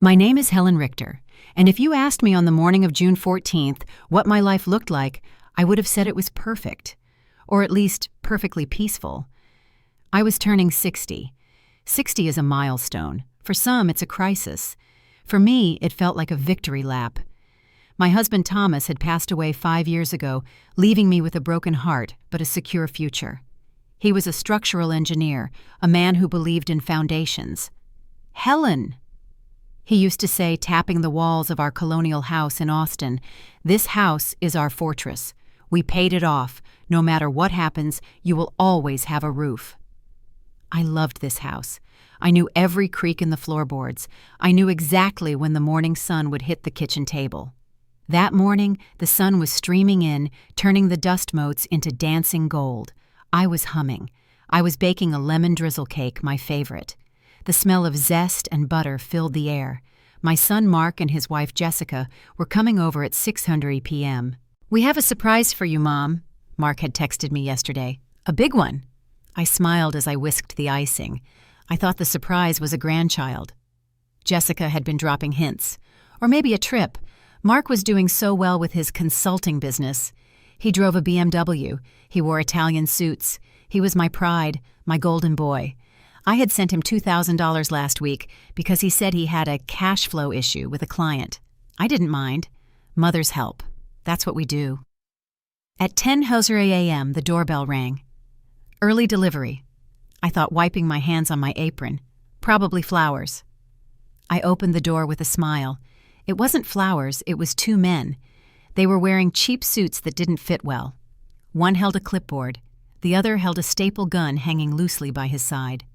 My name is Helen Richter, and if you asked me on the morning of June 14th what my life looked like, I would have said it was perfect, or at least perfectly peaceful. I was turning 60. 60 is a milestone. For some, it's a crisis. For me, it felt like a victory lap. My husband Thomas had passed away 5 years ago, leaving me with a broken heart but a secure future. He was a structural engineer, a man who believed in foundations. Helen! He used to say, tapping the walls of our colonial house in Austin, "This house is our fortress. We paid it off. No matter what happens, you will always have a roof." I loved this house. I knew every creak in the floorboards. I knew exactly when the morning sun would hit the kitchen table. That morning, the sun was streaming in, turning the dust motes into dancing gold. I was humming. I was baking a lemon drizzle cake, my favorite. The smell of zest and butter filled the air. My son Mark and his wife Jessica were coming over at 6:00 p.m. "We have a surprise for you, Mom," Mark had texted me yesterday. "A big one." I smiled as I whisked the icing. I thought the surprise was a grandchild. Jessica had been dropping hints. Or maybe a trip. Mark was doing so well with his consulting business. He drove a BMW. He wore Italian suits. He was my pride, my golden boy. I had sent him $2,000 last week because he said he had a cash flow issue with a client. I didn't mind. Mothers help. That's what we do. At 10:00 a.m., the doorbell rang. Early delivery. I thought, wiping my hands on my apron. Probably flowers. I opened the door with a smile. It wasn't flowers, it was 2 men. They were wearing cheap suits that didn't fit well. One held a clipboard. The other held a staple gun hanging loosely by his side.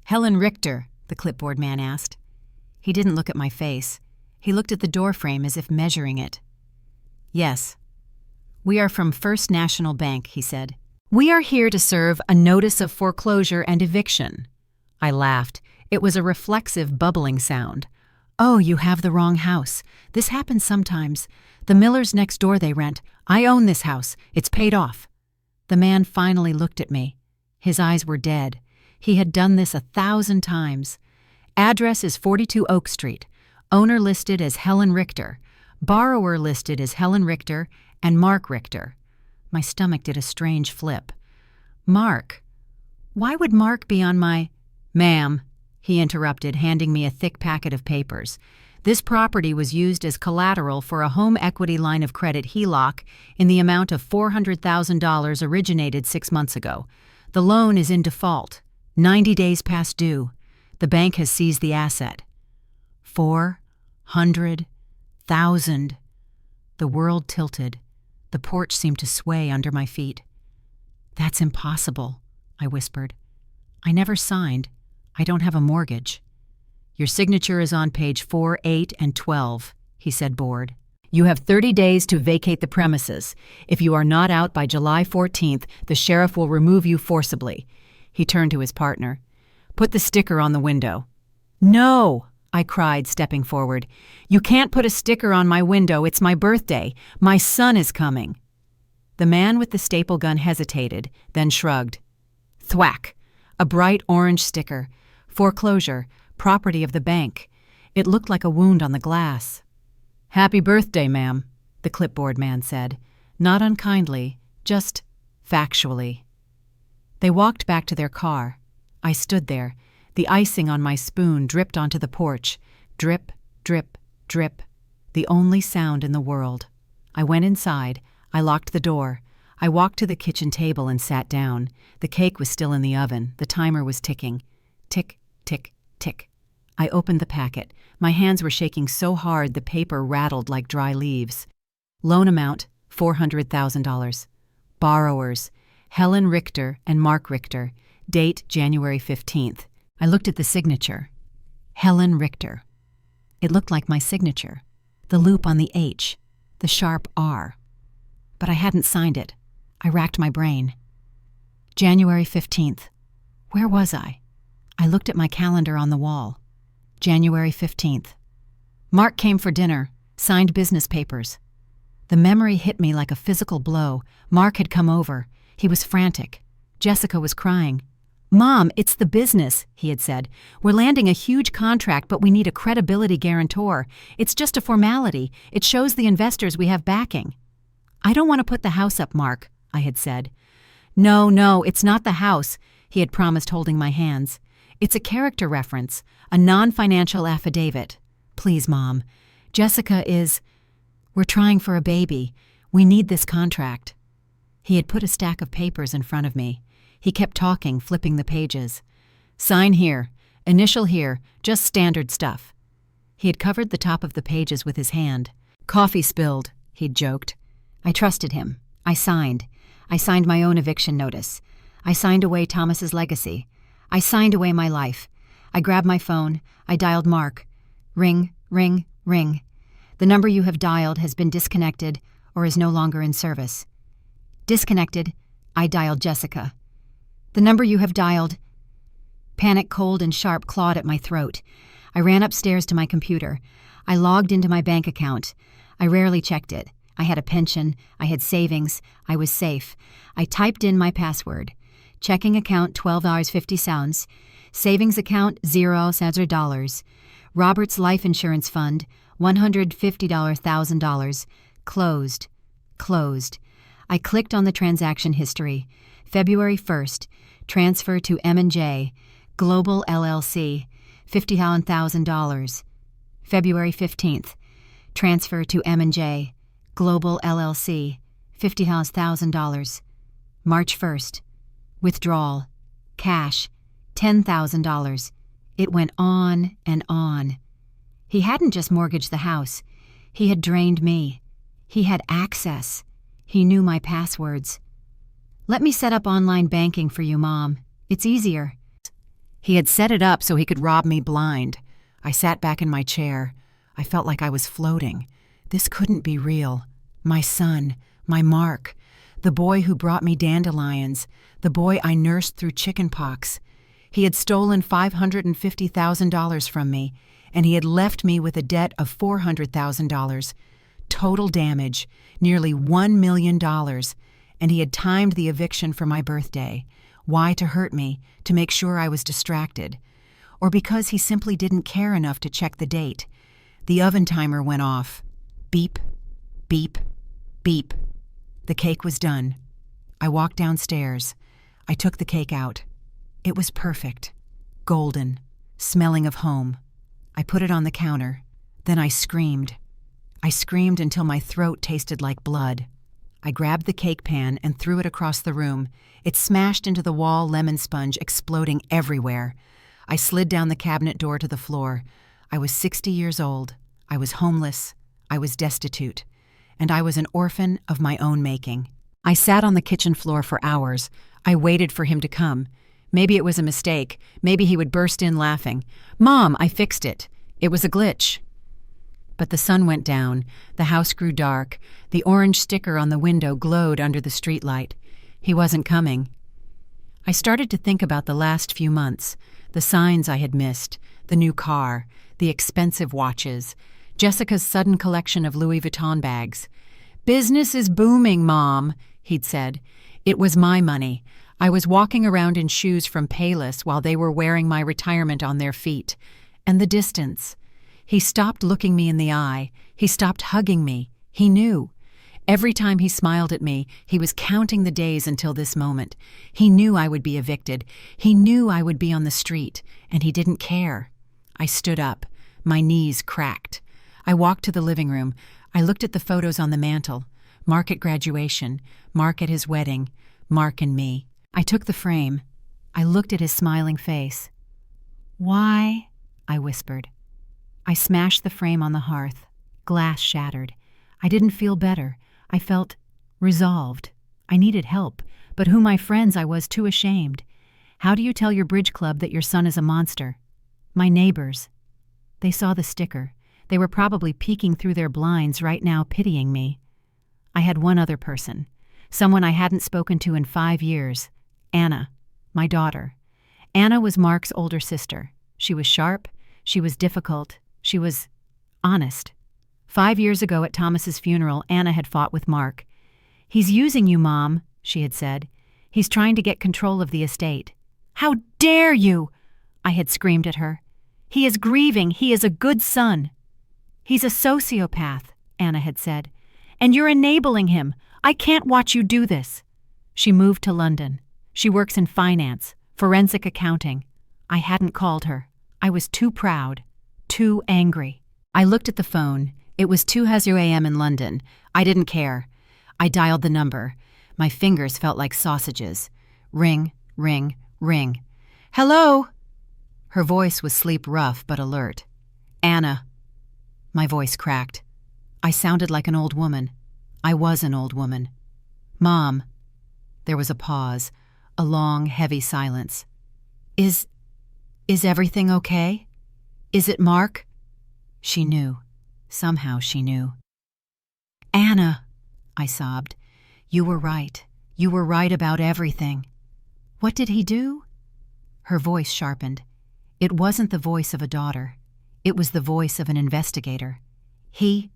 "Helen Richter," the clipboard man asked. He didn't look at my face. He looked at the doorframe as if measuring it. "Yes." "We are from First National Bank," he said. "We are here to serve a notice of foreclosure and eviction." I laughed. It was a reflexive bubbling sound. "Oh, you have the wrong house. This happens sometimes. The Millers next door they rent. I own this house. It's paid off." The man finally looked at me. His eyes were dead. He had done this 1,000 times. "Address is 42 Oak Street. Owner listed as Helen Richter. Borrower listed as Helen Richter and Mark Richter." My stomach did a strange flip. "Mark? Why would Mark be on my—" "Ma'am," he interrupted, handing me a thick packet of papers. "This property was used as collateral for a home equity line of credit HELOC in the amount of $400,000 originated 6 months ago. The loan is in default. 90 days past due. The bank has seized the asset." 400,000. The world tilted. The porch seemed to sway under my feet. "That's impossible," I whispered. "I never signed. I don't have a mortgage." "Your signature is on page 4, 8, and 12, he said, bored. "You have 30 days to vacate the premises. If you are not out by July 14th, the sheriff will remove you forcibly." He turned to his partner. "Put the sticker on the window." "No!" I cried, stepping forward. "You can't put a sticker on my window. It's my birthday. My son is coming." The man with the staple gun hesitated, then shrugged. Thwack! A bright orange sticker. "Foreclosure. Property of the bank." It looked like a wound on the glass. "Happy birthday, ma'am," the clipboard man said. Not unkindly, just factually. They walked back to their car. I stood there. The icing on my spoon dripped onto the porch. Drip, drip, drip. The only sound in the world. I went inside. I locked the door. I walked to the kitchen table and sat down. The cake was still in the oven. The timer was ticking. Tick, tick, tick. I opened the packet. My hands were shaking so hard the paper rattled like dry leaves. Loan amount, $400,000. Borrowers, Helen Richter and Mark Richter. Date, January 15th. I looked at the signature. Helen Richter. It looked like my signature. The loop on the H. The sharp R. But I hadn't signed it. I racked my brain. January 15th. Where was I? I looked at my calendar on the wall. January 15th. Mark came for dinner, signed business papers. The memory hit me like a physical blow. Mark had come over. He was frantic. Jessica was crying. "Mom, it's the business," he had said. "We're landing a huge contract, but we need a credibility guarantor. It's just a formality. It shows the investors we have backing." "I don't want to put the house up, Mark," I had said. No, it's not the house," he had promised, holding my hands. "It's a character reference, a non-financial affidavit. Please, Mom. Jessica is... We're trying for a baby. We need this contract." He had put a stack of papers in front of me. He kept talking, flipping the pages. "Sign here. Initial here. Just standard stuff." He had covered the top of the pages with his hand. "Coffee spilled," he'd joked. I trusted him. I signed. I signed my own eviction notice. I signed away Thomas's legacy. I signed away my life. I grabbed my phone. I dialed Mark. Ring, ring, ring. "The number you have dialed has been disconnected or is no longer in service." Disconnected. I dialed Jessica. "The number you have dialed..." Panic, cold and sharp, clawed at my throat. I ran upstairs to my computer. I logged into my bank account. I rarely checked it. I had a pension. I had savings. I was safe. I typed in my password. Checking account $12.50. Savings account $0. Robert's life insurance fund $150,000. Closed. Closed. I clicked on the transaction history. February 1st. Transfer to M&J. Global LLC. $51,000. February 15th. Transfer to M&J. Global LLC. $50,000. March 1st. Withdrawal. Cash. $10,000. It went on and on. He hadn't just mortgaged the house. He had drained me. He had access. He knew my passwords. "Let me set up online banking for you, Mom. It's easier." He had set it up so he could rob me blind. I sat back in my chair. I felt like I was floating. This couldn't be real. My son, my Mark, the boy who brought me dandelions, the boy I nursed through chickenpox. He had stolen $550,000 from me, and he had left me with a debt of $400,000. Total damage, nearly $1 million, and he had timed the eviction for my birthday. Why to hurt me? To make sure I was distracted. Or because he simply didn't care enough to check the date. The oven timer went off. Beep, beep, beep. The cake was done. I walked downstairs. I took the cake out. It was perfect. Golden. Smelling of home. I put it on the counter. Then I screamed. I screamed until my throat tasted like blood. I grabbed the cake pan and threw it across the room. It smashed into the wall lemon sponge, exploding everywhere. I slid down the cabinet door to the floor. I was 60 years old. I was homeless. I was destitute. And I was an orphan of my own making. I sat on the kitchen floor for hours. I waited for him to come. Maybe it was a mistake. Maybe he would burst in laughing. "Mom, I fixed it. It was a glitch." But the sun went down. The house grew dark. The orange sticker on the window glowed under the streetlight. He wasn't coming. I started to think about the last few months, the signs I had missed, the new car, the expensive watches, Jessica's sudden collection of Louis Vuitton bags. "Business is booming, Mom," he'd said. It was my money. I was walking around in shoes from Payless while they were wearing my retirement on their feet. And the distance. He stopped looking me in the eye. He stopped hugging me. He knew. Every time he smiled at me, he was counting the days until this moment. He knew I would be evicted. He knew I would be on the street, and he didn't care. I stood up. My knees cracked. I walked to the living room. I looked at the photos on the mantel. Mark at graduation, Mark at his wedding, Mark and me. I took the frame. I looked at his smiling face. "Why?" I whispered. I smashed the frame on the hearth. Glass shattered. I didn't feel better. I felt resolved. I needed help, but who my friends I was too ashamed. How do you tell your bridge club that your son is a monster? My neighbors. They saw the sticker. They were probably peeking through their blinds right now, pitying me. I had one other person, someone I hadn't spoken to in 5 years. Anna, my daughter. Anna was Mark's older sister. She was sharp. She was difficult. She was honest. 5 years ago at Thomas's funeral, Anna had fought with Mark. "He's using you, Mom," she had said. "He's trying to get control of the estate." How dare you? I had screamed at her. He is grieving. He is a good son. He's a sociopath, Anna had said. And you're enabling him. I can't watch you do this. She moved to London. She works in finance, forensic accounting. I hadn't called her. I was too proud, too angry. I looked at the phone. It was 2:00 a.m. in London. I didn't care. I dialed the number. My fingers felt like sausages. Ring, ring, ring. Hello? Her voice was sleep-rough but alert. Anna. My voice cracked. I sounded like an old woman. I was an old woman. Mom. There was a pause, a long, heavy silence. Is everything okay? Is it Mark? She knew. Somehow she knew. Anna, I sobbed. You were right. You were right about everything. What did he do? Her voice sharpened. It wasn't the voice of a daughter. It was the voice of an investigator. He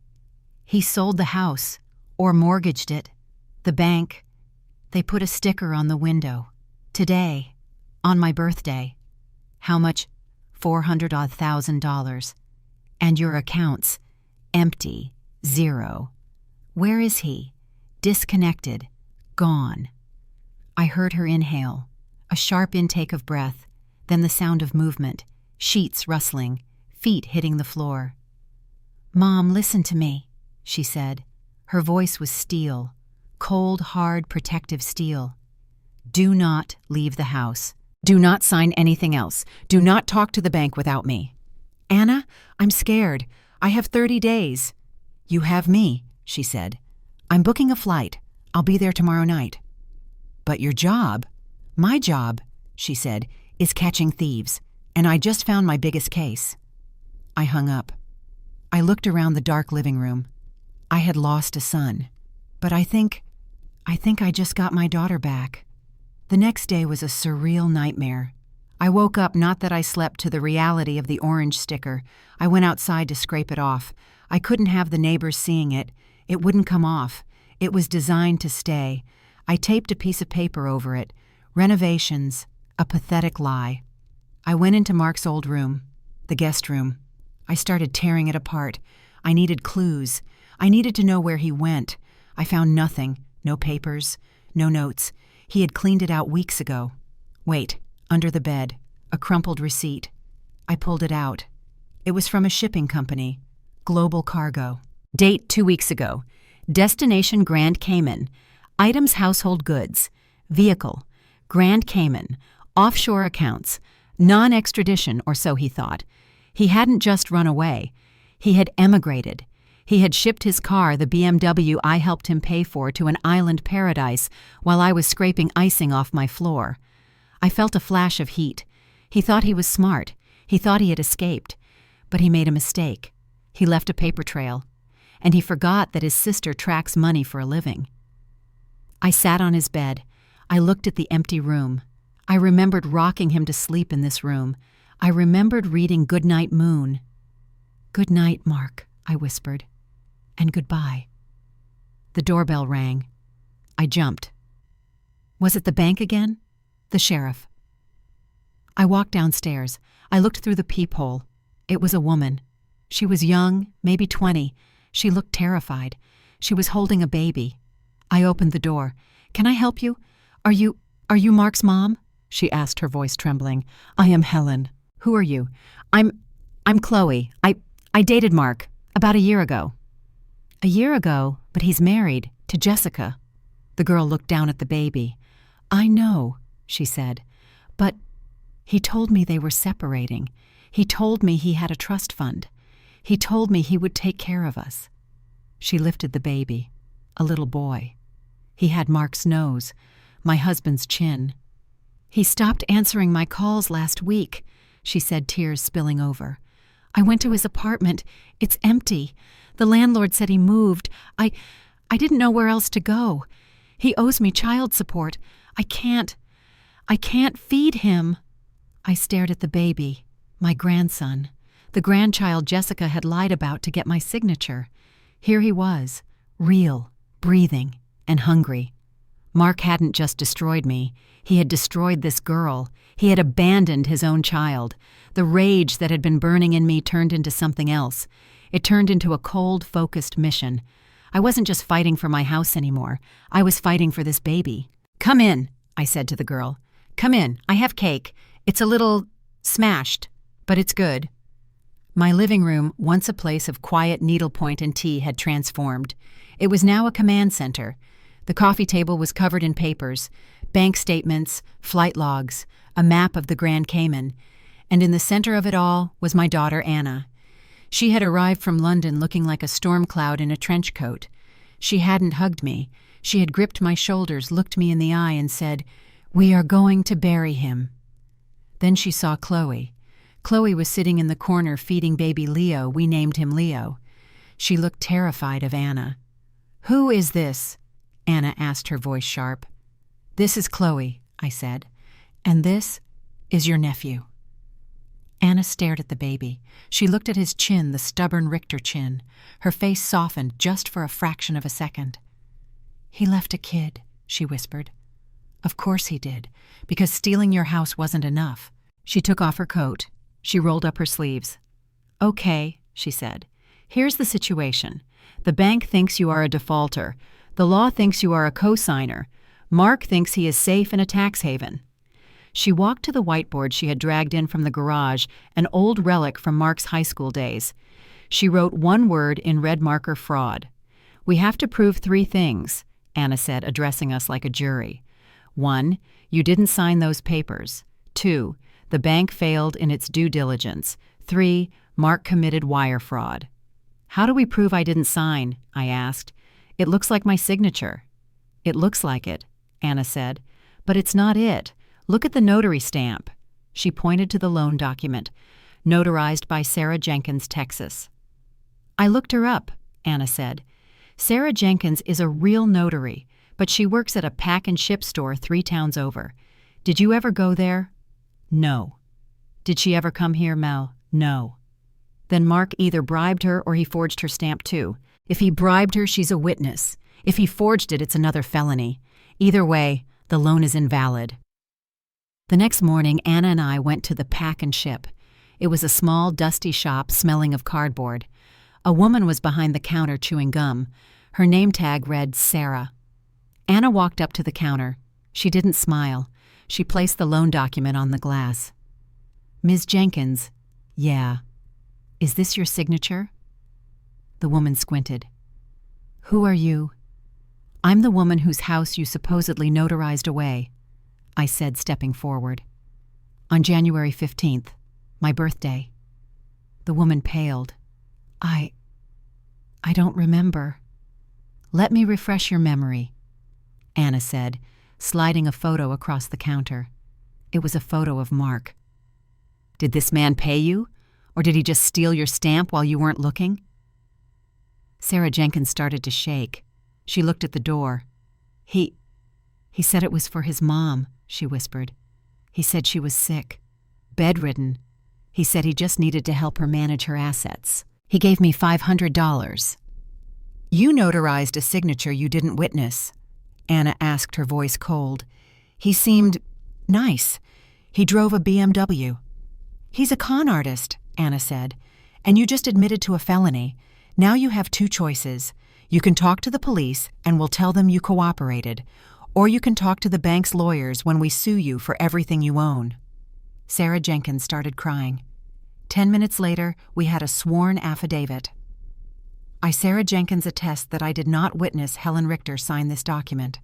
sold the house, or mortgaged it. The bank. They put a sticker on the window. Today, on my birthday. How much? $400,000. And your accounts, empty, zero. Where is he? Disconnected, gone. I heard her inhale, a sharp intake of breath, then the sound of movement, sheets rustling, feet hitting the floor. Mom, listen to me, she said. Her voice was steel, cold, hard, protective steel. Do not leave the house. Do not sign anything else. Do not talk to the bank without me. Anna, I'm scared. I have 30 days. You have me, she said. I'm booking a flight. I'll be there tomorrow night. But your job, my job, she said, is catching thieves, and I just found my biggest case. I hung up. I looked around the dark living room. I had lost a son, but I think I just got my daughter back. The next day was a surreal nightmare. I woke up not that I slept to the reality of the orange sticker. I went outside to scrape it off. I couldn't have the neighbors seeing it. It wouldn't come off. It was designed to stay. I taped a piece of paper over it. Renovations, a pathetic lie. I went into Mark's old room, the guest room. I started tearing it apart. I needed clues. I needed to know where he went. I found nothing. No papers, no notes. He had cleaned it out weeks ago. Wait, under the bed, a crumpled receipt. I pulled it out. It was from a shipping company, Global Cargo. Date 2 weeks ago. Destination Grand Cayman. Items household goods. Vehicle. Grand Cayman. Offshore accounts. Non-extradition, or so he thought. He hadn't just run away. He had emigrated. He had shipped his car, the BMW I helped him pay for, to an island paradise while I was scraping icing off my floor. I felt a flash of heat. He thought he was smart. He thought he had escaped. But he made a mistake. He left a paper trail. And he forgot that his sister tracks money for a living. I sat on his bed. I looked at the empty room. I remembered rocking him to sleep in this room. I remembered reading Goodnight Moon. Good night, Mark, I whispered. And goodbye. The doorbell rang. I jumped. Was it the bank again? The sheriff. I walked downstairs. I looked through the peephole. It was a woman. She was young, maybe 20. She looked terrified. She was holding a baby. I opened the door. Can I help you? Are you Mark's mom? She asked, her voice trembling. I am Helen. Who are you? I'm Chloe. I dated Mark about a year ago. A year ago, but he's married to Jessica. The girl looked down at the baby. I know, she said, but he told me they were separating. He told me he had a trust fund. He told me he would take care of us. She lifted the baby, a little boy. He had Mark's nose, my husband's chin. He stopped answering my calls last week, she said, tears spilling over. I went to his apartment. It's empty. The landlord said he moved. I didn't know where else to go. He owes me child support. I can't feed him. I stared at the baby, my grandson, the grandchild Jessica had lied about to get my signature. Here he was, real, breathing, and hungry. Mark hadn't just destroyed me. He had destroyed this girl. He had abandoned his own child. The rage that had been burning in me turned into something else. It turned into a cold, focused mission. I wasn't just fighting for my house anymore. I was fighting for this baby. "Come in," I said to the girl. "Come in. I have cake. It's a little smashed, but it's good." My living room, once a place of quiet needlepoint and tea, had transformed. It was now a command center. The coffee table was covered in papers, bank statements, flight logs, a map of the Grand Cayman, and in the center of it all was my daughter Anna. She had arrived from London looking like a storm cloud in a trench coat. She hadn't hugged me. She had gripped my shoulders, looked me in the eye, and said, "We are going to bury him." Then she saw Chloe. Chloe was sitting in the corner feeding baby Leo. We named him Leo. She looked terrified of Anna. "Who is this?" Anna asked, her voice sharp. "This is Chloe," I said, "and this is your nephew." Anna stared at the baby. She looked at his chin, the stubborn Richter chin. Her face softened just for a fraction of a second. "He left a kid," she whispered. "Of course he did, because stealing your house wasn't enough." She took off her coat. She rolled up her sleeves. "Okay," she said. "Here's the situation. The bank thinks you are a defaulter. The law thinks you are a co-signer. Mark thinks he is safe in a tax haven." She walked to the whiteboard she had dragged in from the garage, an old relic from Mark's high school days. She wrote one word in red marker: fraud. "We have to prove 3 things," Anna said, addressing us like a jury. 1, you didn't sign those papers. 2, the bank failed in its due diligence. 3, Mark committed wire fraud. "How do we prove I didn't sign?" I asked. "It looks like my signature." "It looks like it," Anna said, "but it's not it. Look at the notary stamp." She pointed to the loan document, notarized by Sarah Jenkins, Texas. "I looked her up," Anna said. "Sarah Jenkins is a real notary, but she works at a pack and ship store 3 towns over. Did you ever go there?" "No." "Did she ever come here, Mel?" "No." "Then Mark either bribed her or he forged her stamp too. If he bribed her, she's a witness. If he forged it, it's another felony. Either way, the loan is invalid." The next morning, Anna and I went to the pack and ship. It was a small, dusty shop smelling of cardboard. A woman was behind the counter chewing gum. Her name tag read Sarah. Anna walked up to the counter. She didn't smile. She placed the loan document on the glass. "Ms. Jenkins." "Yeah." "Is this your signature?" The woman squinted. "Who are you?" "I'm the woman whose house you supposedly notarized away," I said, stepping forward. "On January 15th, my birthday." The woman paled. I don't remember." "Let me refresh your memory," Anna said, sliding a photo across the counter. It was a photo of Mark. "Did this man pay you? Or did he just steal your stamp while you weren't looking?" Sarah Jenkins started to shake. She looked at the door. He said it was for his mom," she whispered. "He said she was sick, bedridden. He said he just needed to help her manage her assets. He gave me $500. "You notarized a signature you didn't witness," Anna asked, her voice cold. "He seemed nice. He drove a BMW." "He's a con artist," Anna said, "and you just admitted to a felony. Now you have 2 choices. You can talk to the police and we'll tell them you cooperated, or you can talk to the bank's lawyers when we sue you for everything you own." Sarah Jenkins started crying. 10 minutes later, we had a sworn affidavit. "I, Sarah Jenkins, attest that I did not witness Helen Richter sign this document."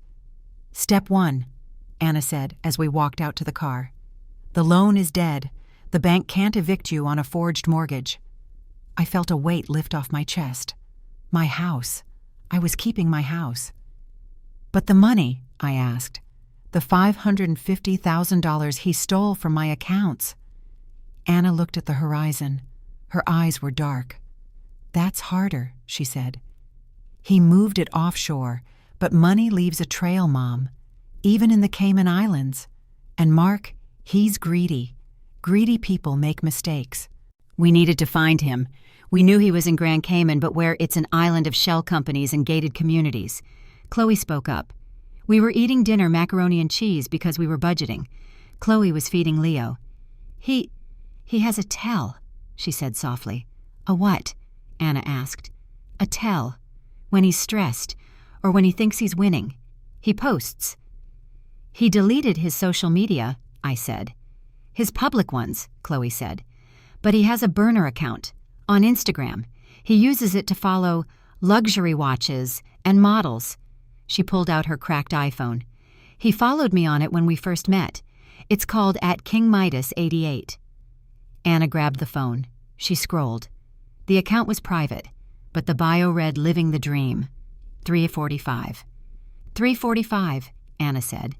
"Step 1, Anna said as we walked out to the car. "The loan is dead. The bank can't evict you on a forged mortgage." I felt a weight lift off my chest. My house. I was keeping my house. "But the money?" I asked. "The $550,000 he stole from my accounts." Anna looked at the horizon. Her eyes were dark. "That's harder," she said. "He moved it offshore, but money leaves a trail, Mom, even in the Cayman Islands. And Mark, he's greedy. Greedy people make mistakes." We needed to find him. We knew he was in Grand Cayman, but where it's an island of shell companies and gated communities. Chloe spoke up. We were eating dinner macaroni and cheese because we were budgeting. Chloe was feeding Leo. He has a tell, she said softly. A what? Anna asked. A tell. When he's stressed, or when he thinks he's winning. He posts. He deleted his social media, I said. His public ones, Chloe said. But he has a burner account, on Instagram. He uses it to follow luxury watches and models. She pulled out her cracked iPhone. He followed me on it when we first met. It's called @KingMidas88. Anna grabbed the phone. She scrolled. The account was private, but the bio read Living the Dream. 345. 345, Anna said.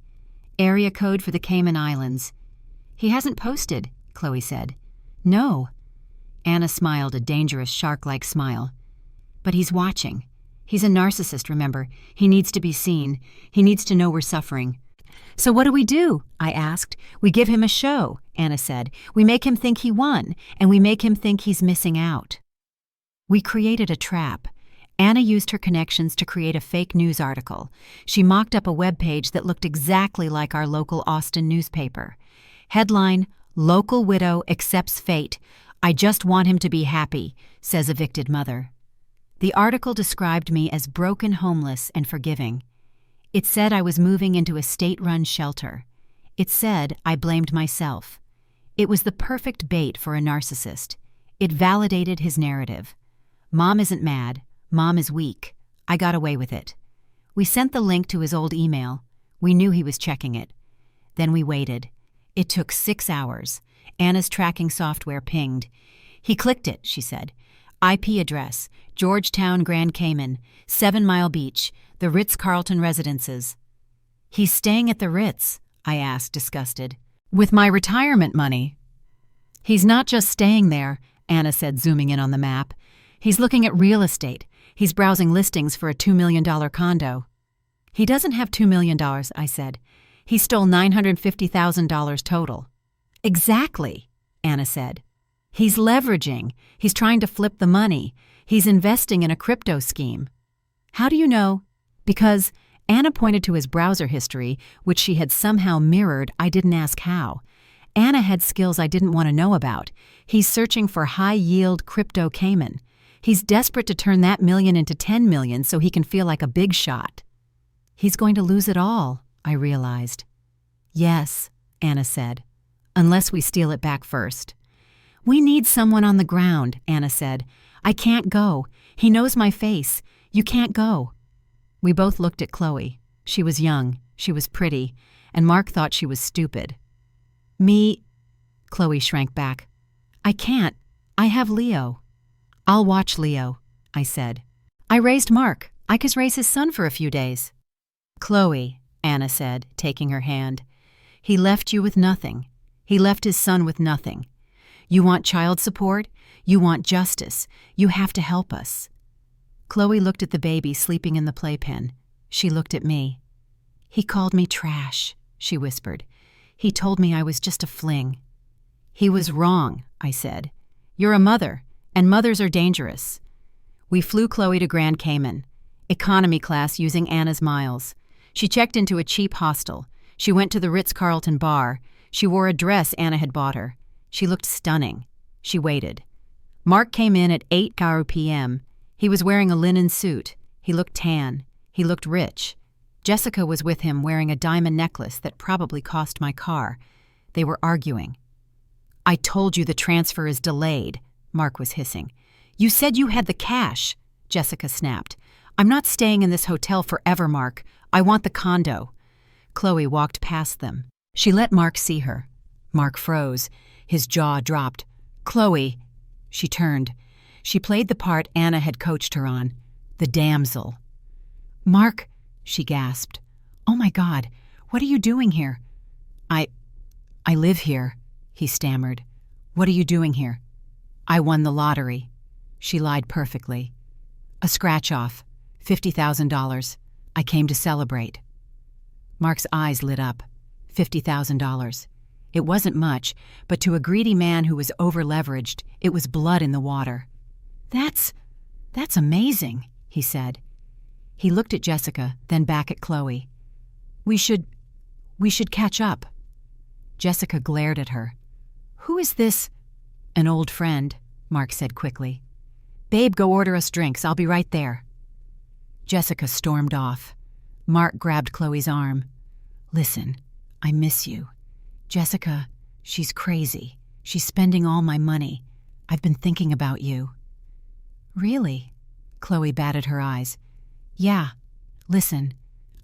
Area code for the Cayman Islands. He hasn't posted, Chloe said. No. Anna smiled a dangerous shark-like smile. But he's watching. He's a narcissist, remember. He needs to be seen. He needs to know we're suffering. So what do? I asked. We give him a show, Anna said. We make him think he won, and we make him think he's missing out. We created a trap. Anna used her connections to create a fake news article. She mocked up a web page that looked exactly like our local Austin newspaper. Headline, Local Widow Accepts Fate. I just want him to be happy, says evicted mother. The article described me as broken, homeless, and forgiving. It said I was moving into a state-run shelter. It said I blamed myself. It was the perfect bait for a narcissist. It validated his narrative. Mom isn't mad. Mom is weak. I got away with it. We sent the link to his old email. We knew he was checking it. Then we waited. It took 6 hours. Anna's tracking software pinged. He clicked it, she said. IP address, Georgetown, Grand Cayman, 7 Mile Beach, the Ritz-Carlton residences. He's staying at the Ritz, I asked, disgusted. With my retirement money. He's not just staying there, Anna said, zooming in on the map. He's looking at real estate. He's browsing listings for a $2 million condo. He doesn't have $2 million, I said. He stole $950,000 total. Exactly, Anna said. He's leveraging. He's trying to flip the money. He's investing in a crypto scheme. How do you know? Because Anna pointed to his browser history, which she had somehow mirrored. I didn't ask how. Anna had skills I didn't want to know about. He's searching for high-yield crypto Cayman. He's desperate to turn that million into 10 million so he can feel like a big shot. He's going to lose it all, I realized. Yes, Anna said, unless we steal it back first. We need someone on the ground, Anna said. I can't go. He knows my face. You can't go. We both looked at Chloe. She was young, she was pretty, and Mark thought she was stupid. Me? Chloe shrank back. I can't. I have Leo. I'll watch Leo, I said. I raised Mark. I could raise his son for a few days. Chloe, Anna said, taking her hand. He left you with nothing. He left his son with nothing. You want child support? You want justice. You have to help us. Chloe looked at the baby sleeping in the playpen. She looked at me. He called me trash, she whispered. He told me I was just a fling. He was wrong, I said. You're a mother, and mothers are dangerous. We flew Chloe to Grand Cayman, economy class using Anna's miles. She checked into a cheap hostel. She went to the Ritz-Carlton bar. She wore a dress Anna had bought her. She looked stunning. She waited. Mark came in at 8 p.m. He was wearing a linen suit. He looked tan. He looked rich. Jessica was with him wearing a diamond necklace that probably cost my car. They were arguing. I told you the transfer is delayed, Mark was hissing. You said you had the cash, Jessica snapped. I'm not staying in this hotel forever, Mark. I want the condo. Chloe walked past them. She let Mark see her. Mark froze. His jaw dropped. Chloe. She turned. She played the part Anna had coached her on. The damsel. Mark, she gasped. Oh my God, what are you doing here? I live here, he stammered. What are you doing here? I won the lottery. She lied perfectly. A scratch-off. $50,000. I came to celebrate. Mark's eyes lit up. $50,000. It wasn't much, but to a greedy man who was over-leveraged, it was blood in the water. That's amazing, he said. He looked at Jessica, then back at Chloe. We should catch up." Jessica glared at her. "Who is this?" "An old friend," Mark said quickly. "Babe, go order us drinks. I'll be right there." Jessica stormed off. Mark grabbed Chloe's arm. "Listen, I miss you. Jessica, she's crazy. She's spending all my money. I've been thinking about you." "Really?" Chloe batted her eyes. "Yeah. Listen,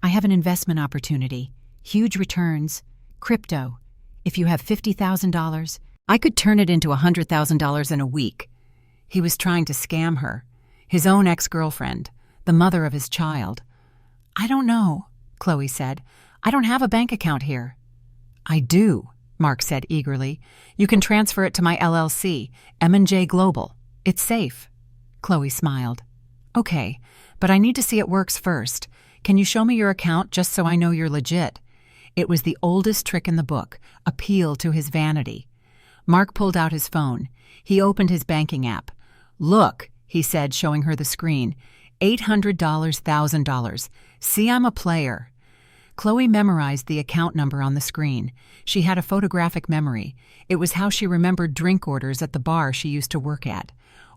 I have an investment opportunity. Huge returns. Crypto. If you have $50,000, I could turn it into $100,000 in a week." He was trying to scam her. His own ex-girlfriend, the mother of his child. "I don't know," Chloe said. "I don't have a bank account here." "I do," Mark said eagerly. "You can transfer it to my LLC, M&J Global. It's safe." Chloe smiled. "Okay, but I need to see it works first. Can you show me your account just so I know you're legit?" It was the oldest trick in the book, appeal to his vanity. Mark pulled out his phone. He opened his banking app. "Look," he said, showing her the screen. $800, $1,000. See, I'm a player." Chloe memorized the account number on the screen. She had a photographic memory. It was how she remembered drink orders at the bar she used to work at.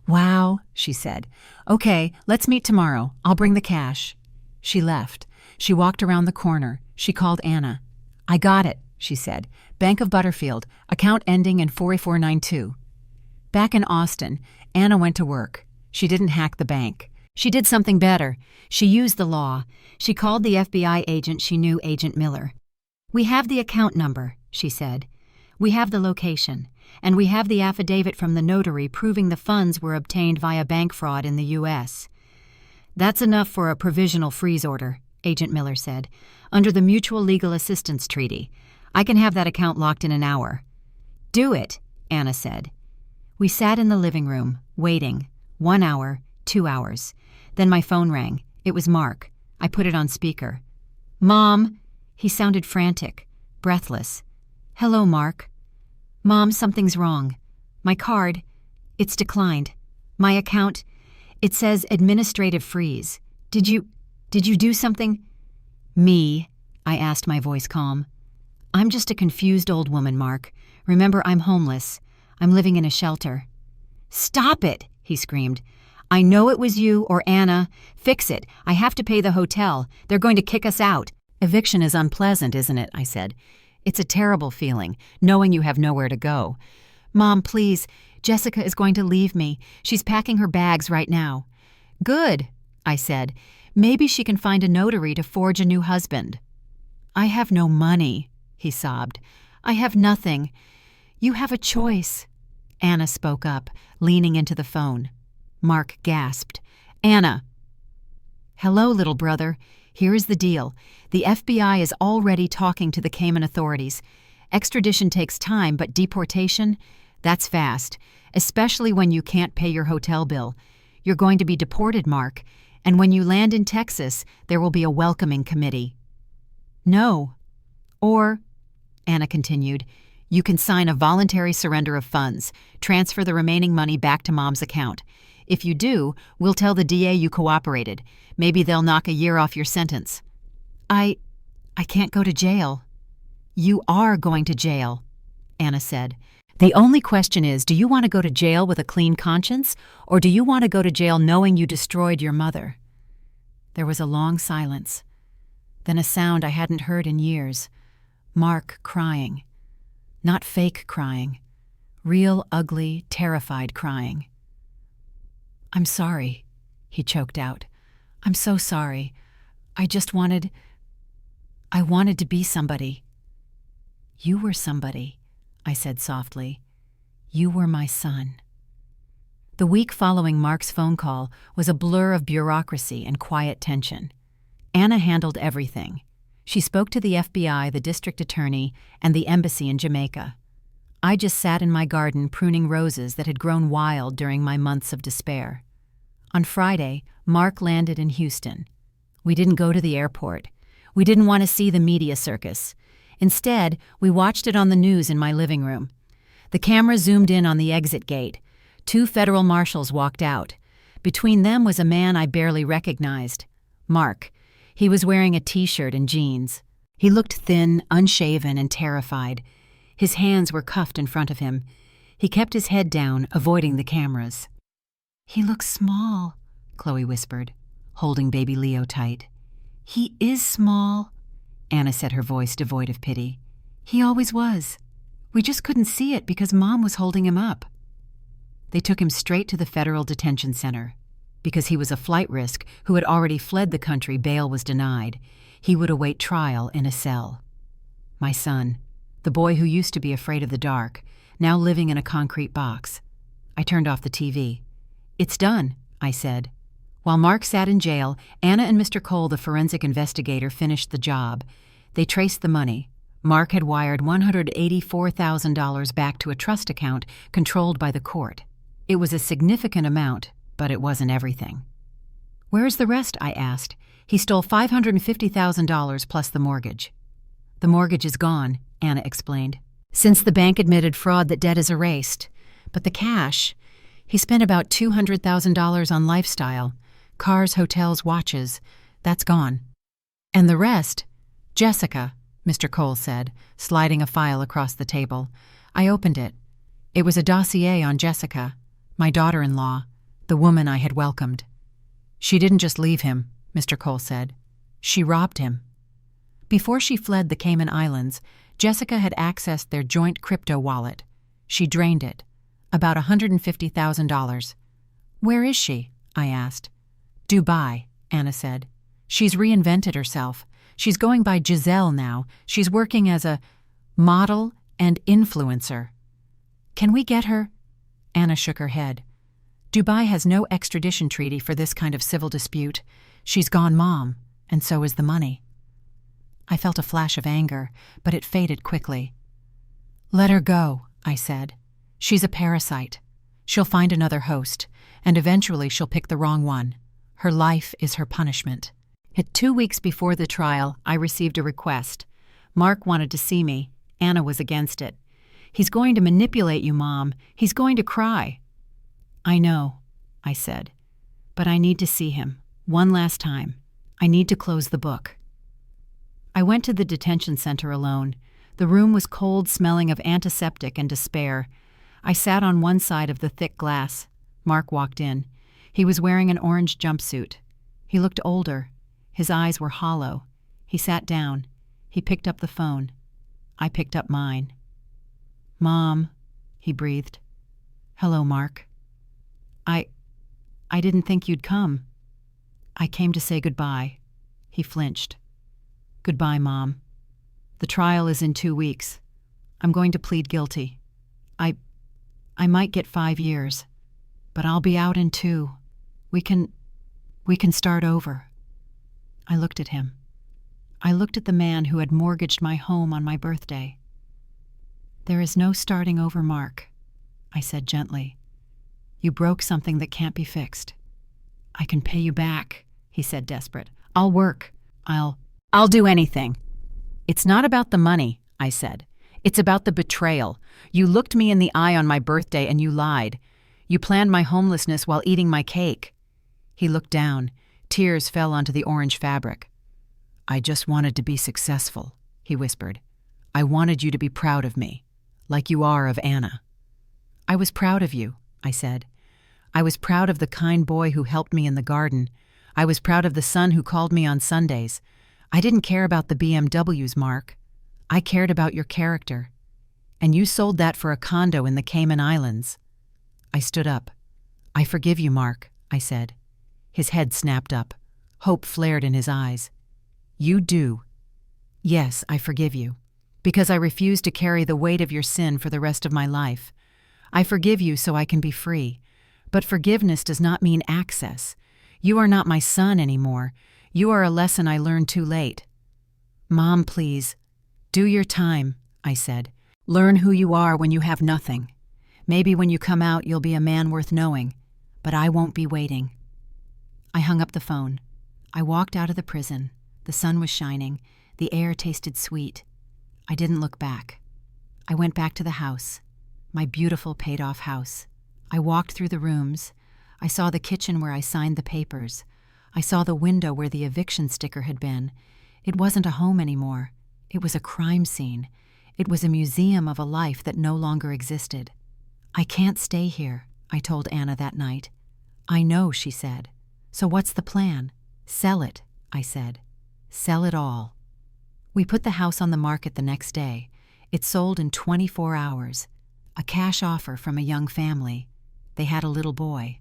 "Wow," she said. "Okay, let's meet tomorrow. I'll bring the cash." She left. She walked around the corner. She called Anna. "I got it," she said. "Bank of Butterfield, account ending in 48492. Back in Austin, Anna went to work. She didn't hack the bank. She did something better. She used the law. She called the FBI agent she knew, Agent Miller. "We have the account number," she said. "We have the location. And we have the affidavit from the notary proving the funds were obtained via bank fraud in the U.S. "That's enough for a provisional freeze order," Agent Miller said. "Under the Mutual Legal Assistance Treaty. I can have that account locked in an hour." "Do it," Anna said. We sat in the living room, waiting. 1 hour, 2 hours. Then my phone rang. It was Mark. I put it on speaker. "Mom!" He sounded frantic, breathless. "Hello, Mark." "Mom, something's wrong. My card, it's declined. My account, it says administrative freeze. Did you do something?" "Me?" I asked, my voice calm. "I'm just a confused old woman, Mark. Remember, I'm homeless. I'm living in a shelter." "Stop it!" he screamed. "I know it was you or Anna. Fix it. I have to pay the hotel. They're going to kick us out." "Eviction is unpleasant, isn't it?" I said. "It's a terrible feeling, knowing you have nowhere to go." "Mom, please. Jessica is going to leave me. She's packing her bags right now." "Good," I said. "Maybe she can find a notary to forge a new husband." "I have no money," he sobbed. "I have nothing. You have a choice." Anna spoke up, leaning into the phone. Mark gasped. "Anna." "Hello, little brother. Here is the deal. The FBI is already talking to the Cayman authorities. Extradition takes time, but deportation, that's fast, especially when you can't pay your hotel bill. You're going to be deported, Mark, and when you land in Texas, there will be a welcoming committee." "No. Or," Anna continued, "you can sign a voluntary surrender of funds, transfer the remaining money back to Mom's account. If you do, we'll tell the DA you cooperated. Maybe they'll knock a year off your sentence." I can't go to jail." "You are going to jail," Anna said. "The only question is, do you want to go to jail with a clean conscience, or do you want to go to jail knowing you destroyed your mother?" There was a long silence. Then a sound I hadn't heard in years. Mark crying. Not fake crying. Real, ugly, terrified crying. "I'm sorry," he choked out. "I'm so sorry. I wanted to be somebody." "You were somebody," I said softly. "You were my son." The week following Mark's phone call was a blur of bureaucracy and quiet tension. Anna handled everything. She spoke to the FBI, the district attorney, and the embassy in Jamaica. I just sat in my garden pruning roses that had grown wild during my months of despair. On Friday, Mark landed in Houston. We didn't go to the airport. We didn't want to see the media circus. Instead, we watched it on the news in my living room. The camera zoomed in on the exit gate. 2 federal marshals walked out. Between them was a man I barely recognized. Mark. He was wearing a t-shirt and jeans. He looked thin, unshaven, and terrified. His hands were cuffed in front of him. He kept his head down, avoiding the cameras. "He looks small," Chloe whispered, holding baby Leo tight. "He is small," Anna said, her voice devoid of pity. "He always was. We just couldn't see it because Mom was holding him up." They took him straight to the federal detention center. Because he was a flight risk who had already fled the country, bail was denied. He would await trial in a cell. My son, the boy who used to be afraid of the dark, now living in a concrete box. I turned off the TV. "It's done," I said. While Mark sat in jail, Anna and Mr. Cole, the forensic investigator, finished the job. They traced the money. Mark had wired $184,000 back to a trust account controlled by the court. It was a significant amount, but it wasn't everything. "Where's the rest?" I asked. "He stole $550,000 plus the mortgage." "The mortgage is gone," Anna explained. "Since the bank admitted fraud, that debt is erased. But the cash, he spent about $200,000 on lifestyle, cars, hotels, watches. That's gone." "And the rest?" "Jessica," Mr. Cole said, sliding a file across the table. I opened it. It was a dossier on Jessica, my daughter-in-law, the woman I had welcomed. "She didn't just leave him," Mr. Cole said. "She robbed him." Before she fled the Cayman Islands, Jessica had accessed their joint crypto wallet. She drained it, about $150,000. "Where is she?" I asked. "Dubai," Anna said. "She's reinvented herself. She's going by Giselle now. She's working as a model and influencer." "Can we get her?" Anna shook her head. "Dubai has no extradition treaty for this kind of civil dispute. She's gone mom, and so is the money." I felt a flash of anger, but it faded quickly. "Let her go," I said. "She's a parasite. She'll find another host, and eventually she'll pick the wrong one. Her life is her punishment." At 2 weeks before the trial, I received a request. Mark wanted to see me. Anna was against it. "He's going to manipulate you, Mom. He's going to cry." "I know," I said, "but I need to see him. One last time. I need to close the book." I went to the detention center alone. The room was cold, smelling of antiseptic and despair. I sat on one side of the thick glass. Mark walked in. He was wearing an orange jumpsuit. He looked older. His eyes were hollow. He sat down. He picked up the phone. I picked up mine. "Mom," he breathed. "Hello, Mark." I didn't think you'd come." "I came to say goodbye." He flinched. "Goodbye, Mom. The trial is in 2 weeks. I'm going to plead guilty. I might get 5 years, but I'll be out in 2. We can start over." I looked at him. I looked at the man who had mortgaged my home on my birthday. "There is no starting over, Mark," I said gently. "You broke something that can't be fixed." "I can pay you back," he said, desperate. "I'll work. I'll do anything." "It's not about the money," I said. "It's about the betrayal. You looked me in the eye on my birthday and you lied. You planned my homelessness while eating my cake." He looked down. Tears fell onto the orange fabric. "I just wanted to be successful," he whispered. "I wanted you to be proud of me, like you are of Anna." "I was proud of you," I said. "I was proud of the kind boy who helped me in the garden. I was proud of the son who called me on Sundays. I didn't care about the BMWs, Mark. I cared about your character. And you sold that for a condo in the Cayman Islands." I stood up. "I forgive you, Mark," I said. His head snapped up. Hope flared in his eyes. "You do?" "Yes, I forgive you. Because I refuse to carry the weight of your sin for the rest of my life. I forgive you so I can be free. But forgiveness does not mean access. You are not my son anymore. You are a lesson I learned too late." "Mom, please. Do your time," I said. "Learn who you are when you have nothing. Maybe when you come out you'll be a man worth knowing. But I won't be waiting." I hung up the phone. I walked out of the prison. The sun was shining. The air tasted sweet. I didn't look back. I went back to the house, my beautiful paid-off house. I walked through the rooms. I saw the kitchen where I signed the papers. I saw the window where the eviction sticker had been. It wasn't a home anymore. It was a crime scene. It was a museum of a life that no longer existed. "I can't stay here," I told Anna that night. "I know," she said. "So what's the plan?" "Sell it," I said. "Sell it all." We put the house on the market the next day. It sold in 24 hours. A cash offer from a young family. They had a little boy.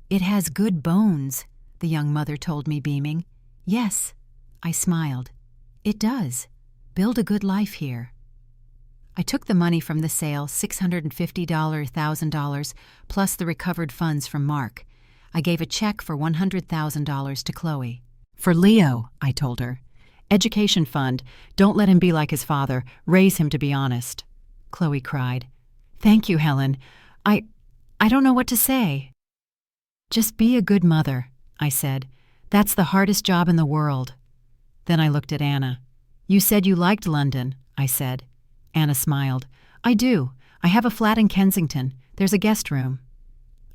"It has good bones," the young mother told me, beaming. "Yes," I smiled. "It does. Build a good life here." I took the money from the sale, $650, $1,000, plus the recovered funds from Mark. I gave a check for $100,000 to Chloe. "For Leo," I told her. "Education fund. Don't let him be like his father. Raise him to be honest." Chloe cried. "Thank you, Helen. I don't know what to say." "Just be a good mother," I said. "That's the hardest job in the world." Then I looked at Anna. "You said you liked London," I said. Anna smiled. "I do. I have a flat in Kensington. There's a guest room."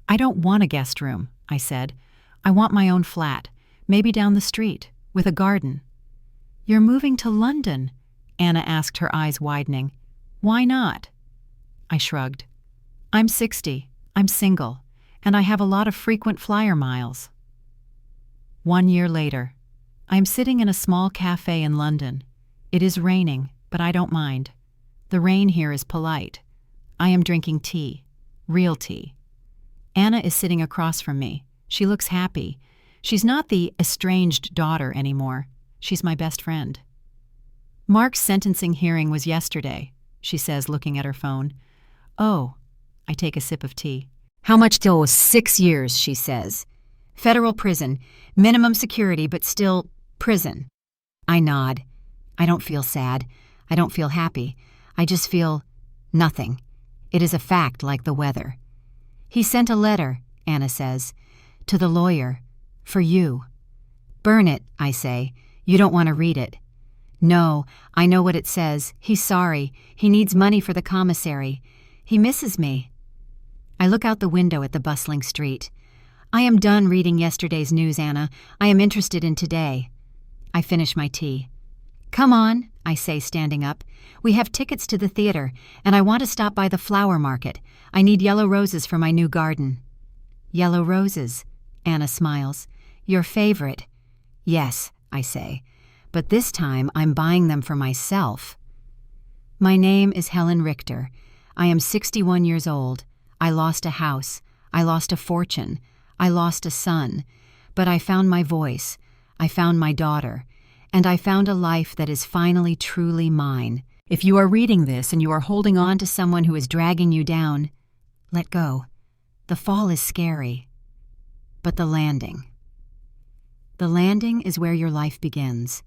"I don't want a guest room," I said. "I want my own flat, maybe down the street, with a garden." "You're moving to London?" Anna asked, her eyes widening. "Why not?" I shrugged. "I'm 60. I'm single, and I have a lot of frequent flyer miles." 1 year later. I'm sitting in a small cafe in London. It is raining, but I don't mind. The rain here is polite. I am drinking tea. Real tea. Anna is sitting across from me. She looks happy. She's not the estranged daughter anymore. She's my best friend. "Mark's sentencing hearing was yesterday," she says, looking at her phone. "Oh." I take a sip of tea. "How much till?" "6 years, she says. Federal prison. Minimum security, but still prison." I nod. I don't feel sad. I don't feel happy. I just feel nothing. It is a fact like the weather. "He sent a letter," Anna says, "to the lawyer. For you." "Burn it," I say. "You don't want to read it." "No, I know what it says. He's sorry. He needs money for the commissary. He misses me." I look out the window at the bustling street. "I am done reading yesterday's news, Anna. I am interested in today." I finish my tea. "Come on," I say, standing up. "We have tickets to the theater, and I want to stop by the flower market. I need yellow roses for my new garden." "Yellow roses," Anna smiles. "Your favorite." "Yes," I say, "but this time I'm buying them for myself." My name is Helen Richter. I am 61 years old. I lost a house. I lost a fortune. I lost a son. But I found my voice. I found my daughter. And I found a life that is finally truly mine. If you are reading this and you are holding on to someone who is dragging you down, let go. The fall is scary. But the landing. The landing is where your life begins.